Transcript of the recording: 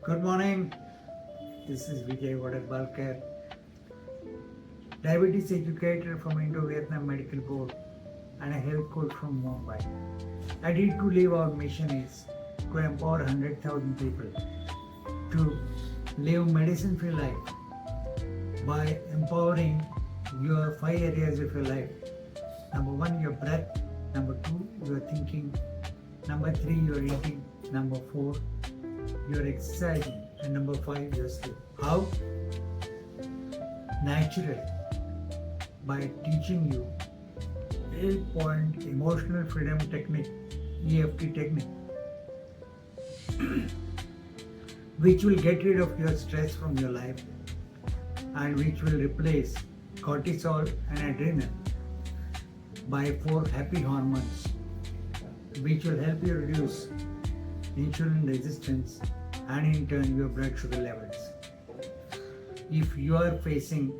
Good morning. This is Vijay Balkar, diabetes educator from Indo-Vietnam Medical Board and a health coach from Mumbai. I did to live our mission is to empower 100,000 people to live medicine-free life by empowering your 5 areas of your life. Number 1, your breath. Number 2, your thinking. Number 3, your eating. Number 4, your exercising. And number 5, your sleep. How? Natural. By teaching you 8-point emotional freedom technique, EFT technique, which will get rid of your stress from your life and which will replace cortisol and adrenaline by 4 happy hormones, which will help you reduce insulin resistance and in turn your blood sugar levels. If you are facing